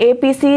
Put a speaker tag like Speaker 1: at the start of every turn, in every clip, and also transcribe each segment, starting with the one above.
Speaker 1: APC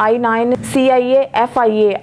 Speaker 1: I9, CIA FIA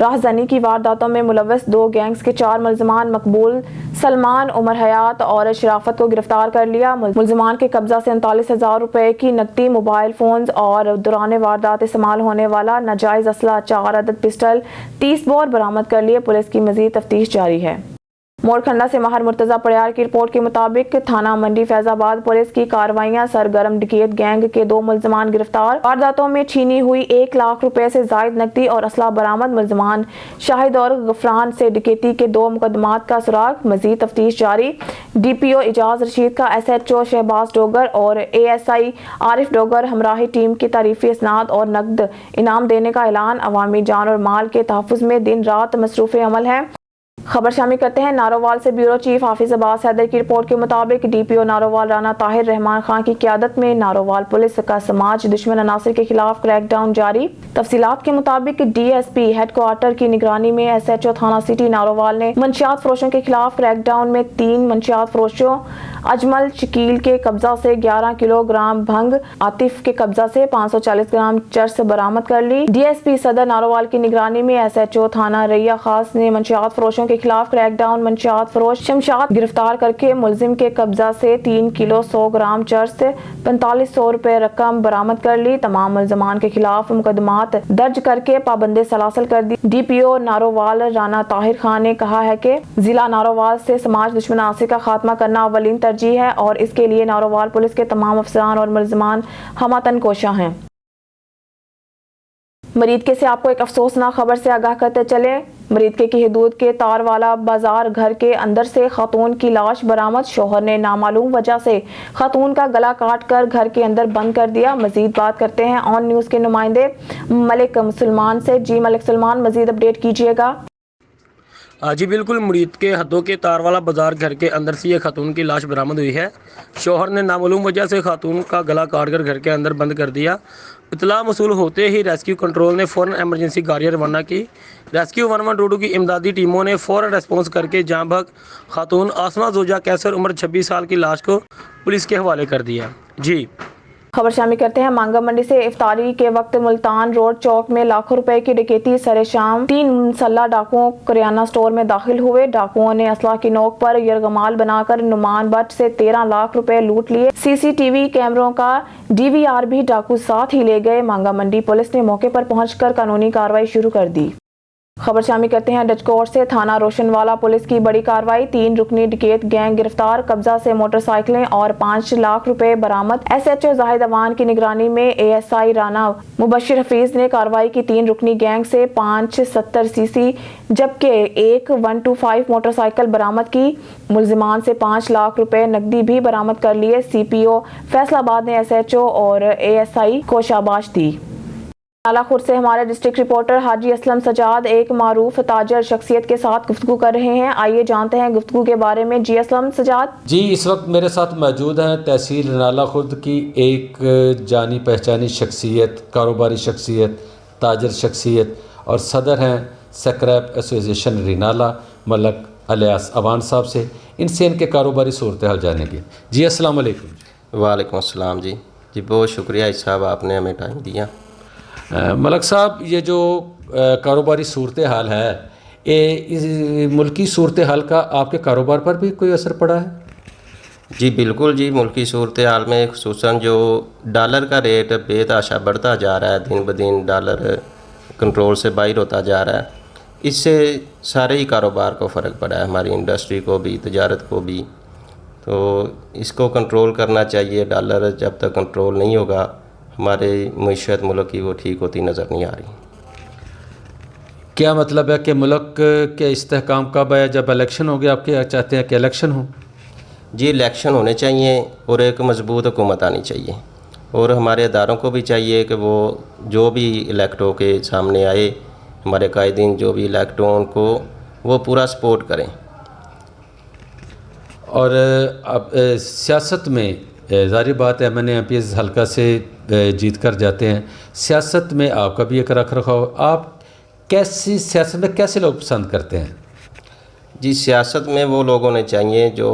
Speaker 1: راہزنی کی وارداتوں میں ملوث 2 گینگز کے 4 ملزمان مقبول، سلمان، عمر حیات اور شرافت کو گرفتار کر لیا۔ ملزمان کے قبضہ سے 39,000 روپے کی نقدی، موبائل فونز اور دوران واردات استعمال ہونے والا ناجائز اسلحہ 4 عدد پسٹل، 30 بور برآمد کر لیے۔ پولیس کی مزید تفتیش جاری ہے۔ موڑ-کھنڈا سے ماہر مرتضیٰ پڑیار کی رپورٹ کے مطابق تھانہ منڈی فیض آباد پولیس کی کارروائیاں، سرگرم ڈکیت گینگ کے 2 ملزمان گرفتار، وارداتوں میں چھینی ہوئی 1 لاکھ روپے سے زائد نقدی اور اسلحہ برآمد۔ ملزمان شاہد اور غفران سے ڈکیتی کے 2 مقدمات کا سراغ، مزید تفتیش جاری۔ ڈی پی او اعجاز رشید کا S H O Shahbaz Dogar اور A S I Arif Dogar ہمراہی ٹیم کی تعریفی اسناد اور نقد انعام دینے کا اعلان۔ عوامی جان اور مال کے تحفظ میں دن رات مصروف عمل ہے۔ خبر شامل کرتے ہیں نارووال سے۔ بیورو چیف حافظ عباس حیدر کی رپورٹ کے مطابق ڈی پی او نارووال رانا طاہر رحمان خان کی قیادت میں نارووال پولیس کا سماج دشمن عناصر کے خلاف کریک ڈاؤن جاری۔ تفصیلات کے مطابق D S P headquarter کی نگرانی میں ایس ایچ او تھانہ سٹی نارووال نے منشیات فروشوں کے خلاف کریک ڈاؤن میں 3 منشیات فروشوں اجمل شکیل کے قبضہ سے 11 کلو گرام بھنگ، عاطف کے قبضہ سے 540 گرام چرس برآمد کر لی۔ ڈی ایس پی صدر نارووال کی نگرانی میں ایس ایچ او تھانہ ریا خاص نے منشیات فروشوں کے خلاف کریک ڈاؤن منشیات فروش شمشاد گرفتار کر کے ملزم کے قبضہ سے 3 کلو 100 گرام چرس، 4500 روپے رقم برآمد کر لی۔ تمام ملزمان کے خلاف مقدمات درج کر کے پابند سلاسل کر دی۔ ڈی پی او نارووال رانا طاہر خان نے کہا ہے کہ ضلع نارووال سے سماج دشمن عناصر کا خاتمہ کرنا اولین ترجیح ہے اور اس کے لیے نارووال پولیس کے تمام افسران اور ملزمان ہمہ کوشاں ہیں۔ مریدکے سے آپ کو ایک افسوسناک خبر سے آگاہ کرتے چلے۔ مریدکے کی حدود کے تار والا بازار گھر کے اندر سے خاتون کی لاش برآمد، شوہر نے نامعلوم وجہ سے خاتون کا گلا کاٹ کر گھر کے اندر بند کر دیا۔ مزید بات کرتے ہیں آن نیوز کے نمائندے ملک سلمان سے۔ جی ملک سلمان، مزید اپڈیٹ کیجیے گا۔
Speaker 2: جی بالکل، مرید کے حدوں کے تار والا بازار گھر کے اندر سے یہ خاتون کی لاش برآمد ہوئی ہے۔ شوہر نے نامعلوم وجہ سے خاتون کا گلا کاٹ کر گھر کے اندر بند کر دیا۔ اطلاع موصول ہوتے ہی ریسکیو کنٹرول نے فوراً ایمرجنسی گاڑیاں روانہ کی۔ ریسکیو 112 کی امدادی ٹیموں نے فوراً ریسپانس کر کے جاں بحق خاتون آسمہ زوجہ کیسر عمر 26 سال کی لاش کو پولیس کے حوالے کر دیا۔ جی
Speaker 1: خبر شامل کرتے ہیں مانگا منڈی سے۔ افطاری کے وقت ملتان روڈ چوک میں لاکھوں روپے کی ڈکیتی سر شام 3 مسلح ڈاکوؤں کریانہ سٹور میں داخل ہوئے۔ ڈاکوؤں نے اسلحہ کی نوک پر یرغمال بنا کر نعمان بٹ سے 13 لاکھ روپے لوٹ لیے۔ سی سی ٹی وی کیمروں کا ڈی وی آر بھی ڈاکو ساتھ ہی لے گئے۔ مانگا منڈی پولیس نے موقع پر پہنچ کر قانونی کارروائی شروع کر دی۔ خبر شامل کرتے ہیں ڈچ کورٹ سے۔ تھانہ روشن والا پولیس کی بڑی کارروائی، 3 رکنی ڈکیت گینگ گرفتار، قبضہ سے موٹر سائیکلیں اور 5 لاکھ روپے برآمد۔ ایس ایچ او زاہد اوان کی نگرانی میں اے ایس آئی رانا مبشر حفیظ نے کارروائی کی۔ 3 رکنی گینگ سے 570 سی سی جبکہ 1 125 موٹر سائیکل برآمد کی۔ ملزمان سے 5 لاکھ روپے نقدی بھی برآمد کر لیے۔ سی پی او فیصل آباد نے ایس ایچ او اور اے ایس آئی کو شاباش دی۔ نالا خورد سے ہمارے ڈسٹرکٹ رپورٹر حاجی اسلم سجاد ایک معروف تاجر شخصیت کے ساتھ گفتگو کر رہے ہیں۔ آئیے جانتے ہیں گفتگو کے بارے میں۔ جی اسلم سجاد۔
Speaker 3: جی اس وقت میرے ساتھ موجود ہیں تحصیل نالا خورد کی ایک جانی پہچانی شخصیت، کاروباری شخصیت، تاجر شخصیت اور صدر ہیں سکریپ ایسوسیشن رینالا ملک الیاس اوان صاحب سے۔ ان سے ان کے کاروباری صورتحال جانیں گے۔ جی السلام علیکم۔
Speaker 4: وعلیکم السلام۔ جی بہت شکریہ صاحب، آپ نے ہمیں ٹائم دیا۔
Speaker 3: ملک صاحب، یہ جو کاروباری صورتحال ہے، اس ملکی صورتحال کا آپ کے کاروبار پر بھی کوئی اثر پڑا ہے؟
Speaker 4: جی بالکل جی، ملکی صورتحال میں خصوصاً جو ڈالر کا ریٹ بے تحاشا بڑھتا جا رہا ہے، دن بدن ڈالر کنٹرول سے باہر ہوتا جا رہا ہے، اس سے سارے ہی کاروبار کو فرق پڑا ہے، ہماری انڈسٹری کو بھی، تجارت کو بھی۔ تو اس کو کنٹرول کرنا چاہیے۔ ڈالر جب تک کنٹرول نہیں ہوگا، ہماری معیشت ملک کی وہ ٹھیک ہوتی نظر نہیں آ رہی۔
Speaker 3: کیا مطلب ہے کہ ملک کے استحکام کب ہے؟ جب الیکشن ہو گیا؟ آپ کیا چاہتے ہیں کہ الیکشن ہو؟
Speaker 4: جی الیکشن ہونے چاہیے اور ایک مضبوط حکومت آنی چاہیے، اور ہمارے اداروں کو بھی چاہیے کہ وہ جو بھی الیکٹ ہو کے سامنے آئے، ہمارے قائدین جو بھی الیکٹ ہوں ان کو وہ پورا سپورٹ کریں۔
Speaker 3: اور اب سیاست میں ظاہر بات ہے میں نے ایم پی ایس حلقہ سے جیت کر جاتے ہیں، سیاست میں آپ کا بھی ایک رکھ رکھاؤ، آپ کیسی سیاست میں کیسے لوگ پسند کرتے ہیں؟
Speaker 4: جی سیاست میں وہ لوگ ہونے چاہیے جو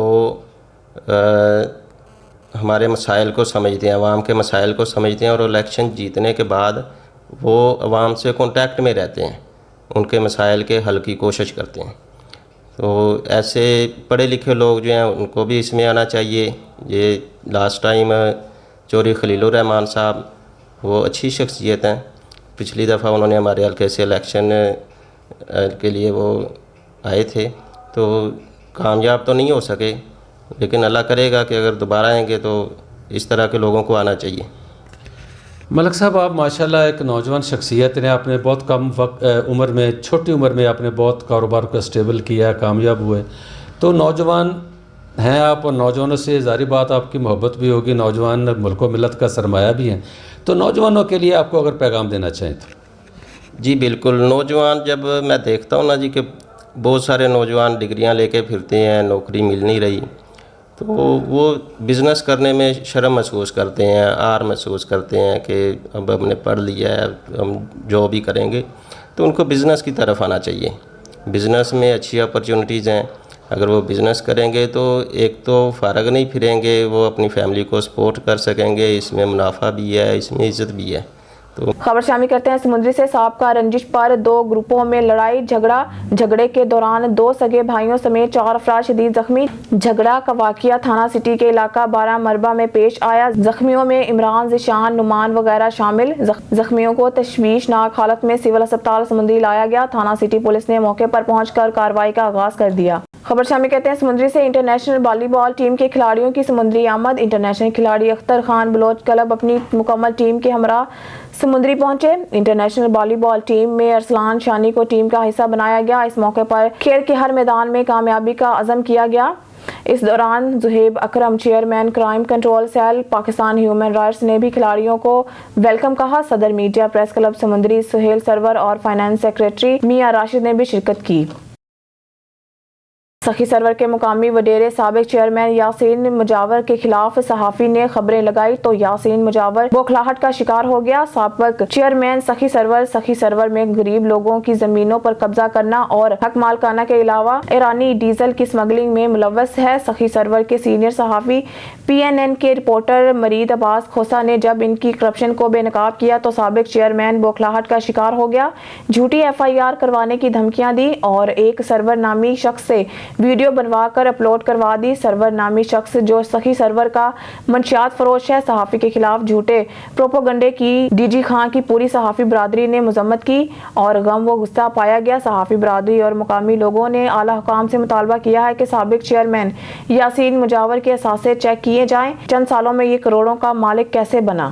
Speaker 4: ہمارے مسائل کو سمجھتے ہیں، عوام کے مسائل کو سمجھتے ہیں، اور الیکشن جیتنے کے بعد وہ عوام سے کانٹیکٹ میں رہتے ہیں، ان کے مسائل کے حل کی کوشش کرتے ہیں. تو ایسے پڑھے لکھے لوگ جو ہیں ان کو بھی اس میں آنا چاہیے. یہ لاسٹ ٹائم چوری خلیل الرحمان صاحب وہ اچھی شخصیت ہیں. پچھلی دفعہ انہوں نے ہمارے حلقے سے الیکشن کے لیے وہ آئے تھے تو کامیاب تو نہیں ہو سکے, لیکن اللہ کرے گا کہ اگر دوبارہ آئیں گے تو اس طرح کے لوگوں کو آنا چاہیے.
Speaker 3: ملک صاحب آپ ماشاءاللہ ایک نوجوان شخصیت نے, آپ نے بہت کم عمر میں, چھوٹی عمر میں آپ نے بہت کاروبار کو اسٹیبل کیا, کامیاب ہوئے. تو نوجوان ہیں آپ, اور نوجوانوں سے ظاہری بات آپ کی محبت بھی ہوگی, نوجوان ملک و ملت کا سرمایہ بھی ہیں. تو نوجوانوں کے لیے آپ کو اگر پیغام دینا چاہیں تو.
Speaker 4: جی بالکل. نوجوان جب میں دیکھتا ہوں نا جی کہ بہت سارے نوجوان ڈگریاں لے کے پھرتے ہیں, نوکری مل نہیں رہی, تو وہ بزنس کرنے میں شرم محسوس کرتے ہیں, آر محسوس کرتے ہیں کہ اب ہم نے پڑھ لیا ہے, ہم جاب ہی کریں گے. تو ان کو بزنس کی طرف آنا چاہیے. بزنس میں اچھی اپرچونٹیز ہیں. اگر وہ بزنس کریں گے تو ایک تو فارغ نہیں پھریں گے, وہ اپنی فیملی کو سپورٹ کر سکیں گے, اس میں منافع بھی ہے, اس میں عزت بھی ہے. تو
Speaker 1: خبر شامل کرتے ہیں سمندری سے. سابقہ رنجش پر 2 گروپوں میں لڑائی جھگڑے کے دوران 2 سگے بھائیوں سمیت 4 افراد شدید زخمی. جھگڑا کا واقعہ تھانہ سٹی کے علاقہ 12 مربع میں پیش آیا. زخمیوں میں عمران, ذیشان, نعمان وغیرہ شامل. زخمیوں کو تشویشناک حالت میں سول ہسپتال سمندری لایا گیا. تھانہ سٹی پولیس نے موقع پر پہنچ کر کارروائی کا آغاز کر دیا. خبر شامل کہتے ہیں سمندری سے. انٹرنیشنل والی بال ٹیم کے کھلاڑیوں کی سمندری آمد. انٹرنیشنل کھلاڑی اختر خان بلوچ کلب اپنی مکمل ٹیم کے ہمراہ سمندری پہنچے. انٹرنیشنل والی بال ٹیم میں ارسلان شانی کو ٹیم کا حصہ بنایا گیا. اس موقع پر کھیل کے ہر میدان میں کامیابی کا عزم کیا گیا. اس دوران Zohaib Akram, chairman crime control cell Pakistan human rights نے بھی کھلاڑیوں کو ویلکم کہا. صدر میڈیا پریس کلب سمندری سہیل سرور اور فائنانس سیکریٹری میاں راشد نے بھی شرکت کی. سخی سرور کے مقامی وڈیرے سابق چیئرمین یاسین مجاور کے خلاف صحافی نے خبریں لگائی تو یاسین مجاور بوکھلاہٹ کا شکار ہو گیا. سابق چیئرمین سخی سرور میں غریب لوگوں کی زمینوں پر قبضہ کرنا اور حق مالکانہ کے علاوہ ایرانی ڈیزل کی سمگلنگ میں ملوث ہے. سخی سرور کے سینئر صحافی PNN کے رپورٹر مرید عباس کھوسا نے جب ان کی کرپشن کو بے نقاب کیا تو سابق چیئرمین بوکھلاہٹ کا شکار ہو گیا. جھوٹی FIR کروانے کی دھمکیاں دی اور ایک سرور نامی شخص سے ویڈیو بنوا کر اپلوڈ کروا دی. سرور نامی شخص جو سخی سرور کا منشیات فروش ہے, صحافی کے خلاف جھوٹے پروپوگنڈے کی DG خان کی پوری صحافی برادری نے مذمت کی اور غم و غصہ پایا گیا. صحافی برادری اور مقامی لوگوں نے اعلی حکام سے مطالبہ کیا ہے کہ سابق چیئرمین یاسین مجاور کے اثاثے چیک کیے جائیں. چند سالوں میں یہ کروڑوں کا مالک کیسے بنا.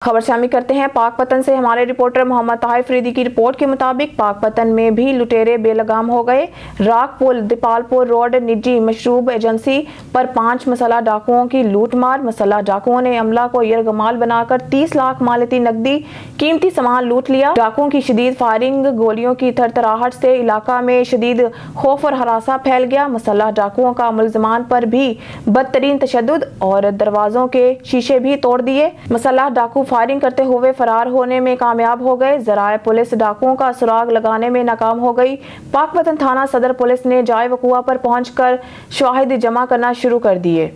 Speaker 1: خبر شامل کرتے ہیں پاک پتن سے. ہمارے رپورٹر محمد طاہر فریدی کی رپورٹ کے مطابق پاک پتن میں بھی لٹیرے بے لگام ہو گئے. راک پول دیپال پور روڈ نجی مشروب ایجنسی پر 5 مسلح ڈاکوؤں کی لوٹ مار. مسلح ڈاکوؤں نے عملہ کو یرغمال بنا کر 30 لاکھ مالیتی نقدی قیمتی سامان لوٹ لیا. ڈاکوؤں کی شدید فائرنگ, گولیوں کی تھرتھراہٹ سے علاقہ میں شدید خوف اور ہراساں پھیل گیا. مسلح ڈاکوؤں کا ملزمان پر بھی بدترین تشدد اور دروازوں کے شیشے بھی توڑ دیے. مسلح ڈاکو فائرنگ کرتے ہوئے فرار ہونے میں کامیاب ہو گئے. ذرائع پولیس ڈاکوؤں کا سراغ لگانے میں ناکام ہو گئی. پاک پتن تھانہ صدر پولیس نے جائے وقوع پر پہنچ کر شواہد جمع کرنا شروع کر دیے.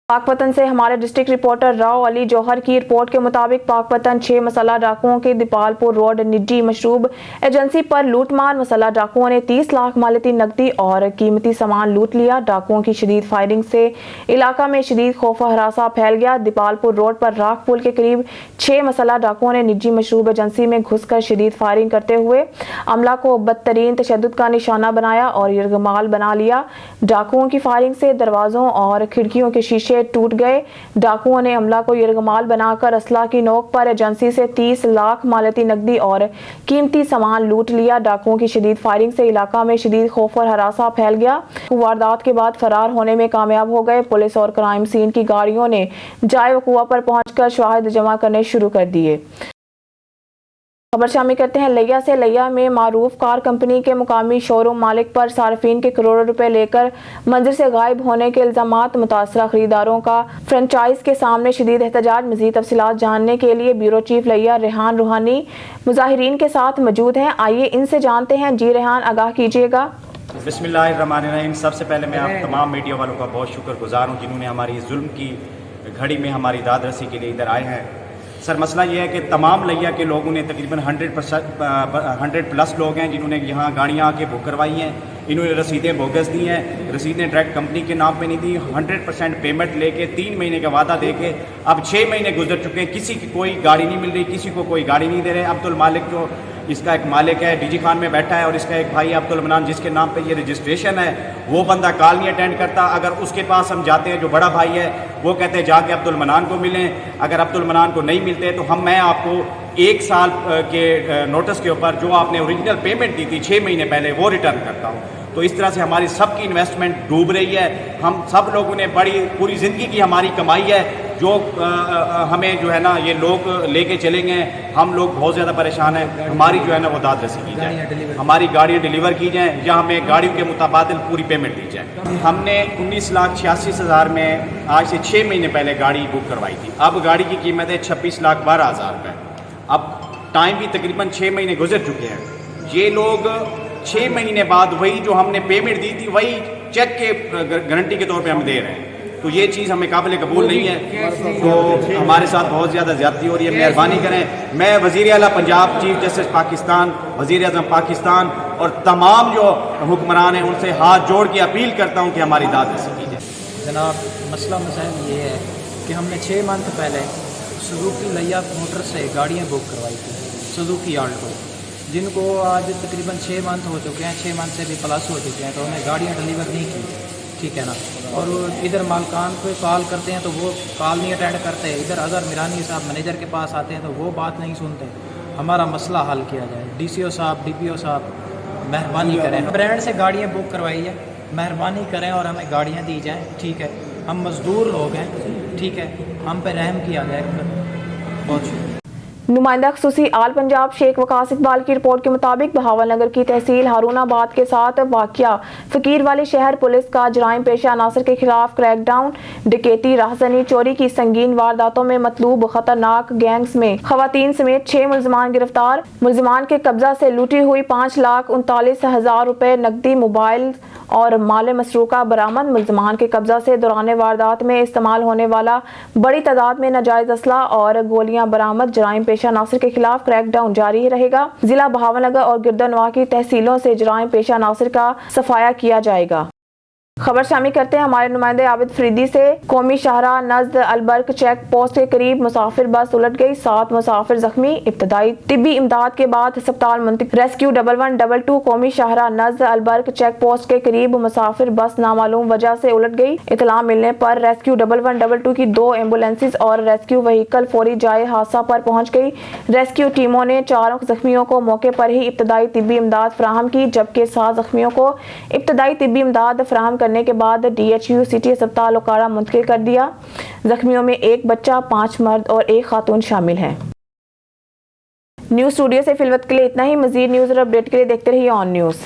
Speaker 1: پاک پتن سے ہمارے ڈسٹرکٹ رپورٹر راؤ علی جوہر کی رپورٹ کے مطابق پاک پتن 6 مسلح ڈاکوؤں کی دیپال پور روڈ نجی مشروب ایجنسی پر لوٹ مار. مسلح ڈاکوؤں نے 30 لاکھ مالیتی نقدی اور قیمتی سامان لوٹ لیا. ڈاکوؤں کی شدید فائرنگ سے علاقہ میں شدید خوف و ہراساں پھیل گیا. دیپال پور روڈ پر راک پول کے قریب 6 مسلح ڈاکوؤں نے نجی مشروب ایجنسی میں گھس کر شدید فائرنگ کرتے ہوئے عملہ کو بدترین تشدد کا نشانہ بنایا اور یرغمال بنا لیا. ڈاکوؤں کی فائرنگ سے دروازوں اور کھڑکیوں کے شیشے ٹوٹ گئے. ڈاکوؤں نے عملہ کو یرغمال بنا کر اسلحہ کی نوک پر ایجنسی سے 30 لاکھ مالیتی نقدی اور قیمتی سامان لوٹ لیا. ڈاکوؤں کی شدید فائرنگ سے علاقہ میں شدید خوف اور ہراساں پھیل گیا. واردات کے بعد فرار ہونے میں کامیاب ہو گئے. پولیس اور کرائم سین کی گاڑیوں نے جائے وقوع پر پہنچ کر شواہد جمع کرنے شروع کر دیے. خبر شامل کرتے ہیں لیا سے. لیا میں معروف کار کمپنی کے مقامی شو روم مالک پر صارفین کے کروڑوں روپے لے کر منظر سے غائب ہونے کے الزامات. متاثرہ خریداروں کا فرنچائز کے سامنے شدید احتجاج. مزید تفصیلات جاننے کے لیے بیورو چیف لیا ریحان روحانی مظاہرین کے ساتھ موجود ہیں. آئیے ان سے جانتے ہیں. جی ریحان, آگاہ کیجیے گا.
Speaker 5: بسم اللہ الرحمن الرحیم. سب سے پہلے میں آپ تمام میڈیا والوں کا بہت شکر گزار ہوں جنہوں نے ہماری ظلم کی گھڑی میں ہماری داد رسی کے لیے ادھر آئے ہیں. سر مسئلہ یہ ہے کہ تمام لیا کے لوگوں نے تقریباً 100+ لوگ ہیں جنہوں نے یہاں گاڑیاں آ کے بک کروائی ہیں. انہوں نے رسیدیں بوگس دی ہیں, رسیدیں ڈائریکٹ کمپنی کے نام پہ نہیں دی. 100% پیمنٹ لے کے 3 مہینے کا وعدہ دے کے اب 6 مہینے گزر چکے ہیں, کسی کی کوئی گاڑی نہیں مل رہی, کسی کو کوئی گاڑی نہیں دے رہے. عبد المالک جو اس کا ایک مالک ہے ڈی جی خان میں بیٹھا ہے, اور اس کا ایک بھائی عبد المنان جس کے نام پہ یہ رجسٹریشن ہے, وہ بندہ کال نہیں اٹینڈ کرتا. اگر اس کے پاس ہم جاتے ہیں, جو بڑا بھائی ہے وہ کہتے ہیں جا کے عبد المنان کو ملیں. اگر عبد المنان کو نہیں ملتے تو میں آپ کو 1 سال کے نوٹس کے اوپر جو آپ نے اوریجنل پیمنٹ دی تھی 6 مہینے پہلے وہ ریٹرن کرتا ہوں. تو اس طرح سے ہماری سب کی انویسٹمنٹ ڈوب رہی ہے. ہم سب لوگوں نے پوری زندگی کی ہماری کمائی ہے جو ہمیں جو ہے نا یہ لوگ لے کے چلیں گے. ہم لوگ بہت زیادہ پریشان ہیں. ہماری جو ہے نا وہ داد رسی کی جائے, ہماری گاڑیاں ڈیلیور کی جائیں یا ہمیں گاڑیوں کے متبادل پوری پیمنٹ دی جائے. ہم نے 19,86,000 میں آج سے 6 مہینے پہلے گاڑی بک کروائی تھی. اب گاڑی کی قیمت ہے 26,12,000 روپے. اب ٹائم بھی تقریباً 6 مہینے گزر چکے ہیں. یہ لوگ 6 مہینے بعد وہی جو ہم نے پیمنٹ دی تھی وہی چیک کے گارنٹی کے طور پہ ہم دے رہے ہیں. تو یہ چیز ہمیں قابل قبول نہیں ہے. تو ہمارے ساتھ بہت زیادہ زیادتی ہو رہی ہے. مہربانی کریں. میں وزیر اعلیٰ پنجاب, چیف جسٹس پاکستان, وزیر اعظم پاکستان اور تمام جو حکمران ہیں ان سے ہاتھ جوڑ کے اپیل کرتا ہوں کہ ہماری داد رسی کی جائے.
Speaker 6: جناب مسئلہ مسائل یہ ہے کہ ہم نے 6 منتھ پہلے سزوکی لیا موٹر سے گاڑیاں بک کروائی تھی, سزوکی آلٹو, جن کو آج تقریباً 6 منتھ ہو چکے ہیں, 6 منتھ سے بھی پلس ہو چکے ہیں. تو انہیں گاڑیاں ڈلیور نہیں کی, ٹھیک ہے نا. اور ادھر مالکان کو کال کرتے ہیں تو وہ کال نہیں اٹینڈ کرتے. ادھر اظہر میرانی صاحب مینیجر کے پاس آتے ہیں تو وہ بات نہیں سنتے. ہمارا مسئلہ حل کیا جائے. ڈی سی او صاحب, ڈی پی او صاحب مہربانی کریں. برانڈ سے گاڑیاں بک کروائی ہے, مہربانی کریں اور ہمیں گاڑیاں دی جائیں. ٹھیک ہے, ہم مزدور لوگ ہیں, ٹھیک ہے, ہم پہ رحم کیا جائے. بہت شکریہ.
Speaker 1: نمائندہ خصوصی آل پنجاب شیخ وقاص اقبال کی رپورٹ کے مطابق بہاول نگر کی تحصیل ہارون آباد کے ساتھ واقع فقیر والی شہر پولیس کا جرائم پیشہ عناصر کے خلاف کریک ڈاؤن. ڈکیتی, راہزنی, چوری کی سنگین وارداتوں میں مطلوب خطرناک گینگز میں خواتین سمیت 6 ملزمان گرفتار. ملزمان کے قبضہ سے لوٹی ہوئی 5,39,000 روپے نقدی, موبائل اور مال مسروقہ برآمد. ملزمان کے قبضہ سے دوران واردات میں استعمال ہونے والا بڑی تعداد میں ناجائز اسلحہ اور گولیاں برآمد. جرائم پیشہ عناصر کے خلاف کریک ڈاؤن جاری رہے گا. ضلع بہاول نگر اور گردنواں کی تحصیلوں سے جرائم پیشہ عناصر کا صفایا کیا جائے گا. خبر شامل کرتے ہیں ہمارے نمائندے عابد فریدی سے. قومی شاہراہ نزد البرک چیک پوسٹ کے قریب مسافر بس الٹ گئی, 7 مسافر زخمی. ابتدائی طبی امداد کے بعد ہسپتال منتقل. ریسکیو 1122 قومی شاہراہ نزد البرک چیک پوسٹ کے قریب مسافر بس نامعلوم وجہ سے الٹ گئی. اطلاع ملنے پر ریسکیو 1122 کی 2 ایمبولینسز اور ریسکیو وہیکل فوری جائے حادثہ پر پہنچ گئی. ریسکیو ٹیموں نے 4 زخمیوں کو موقع پر ہی ابتدائی طبی امداد فراہم کی, جبکہ 7 زخمیوں کو ابتدائی طبی امداد فراہم کرنے کے بعد ڈی ایچ یو سٹی ہسپتال اوکاڑا منتقل کر دیا. زخمیوں میں 1 بچہ, 5 مرد اور 1 خاتون شامل ہیں. نیوز اسٹوڈیو سے فی الوقت کے لیے اتنا ہی. مزید نیوز اور اپڈیٹ کے لیے دیکھتے رہیے آن نیوز.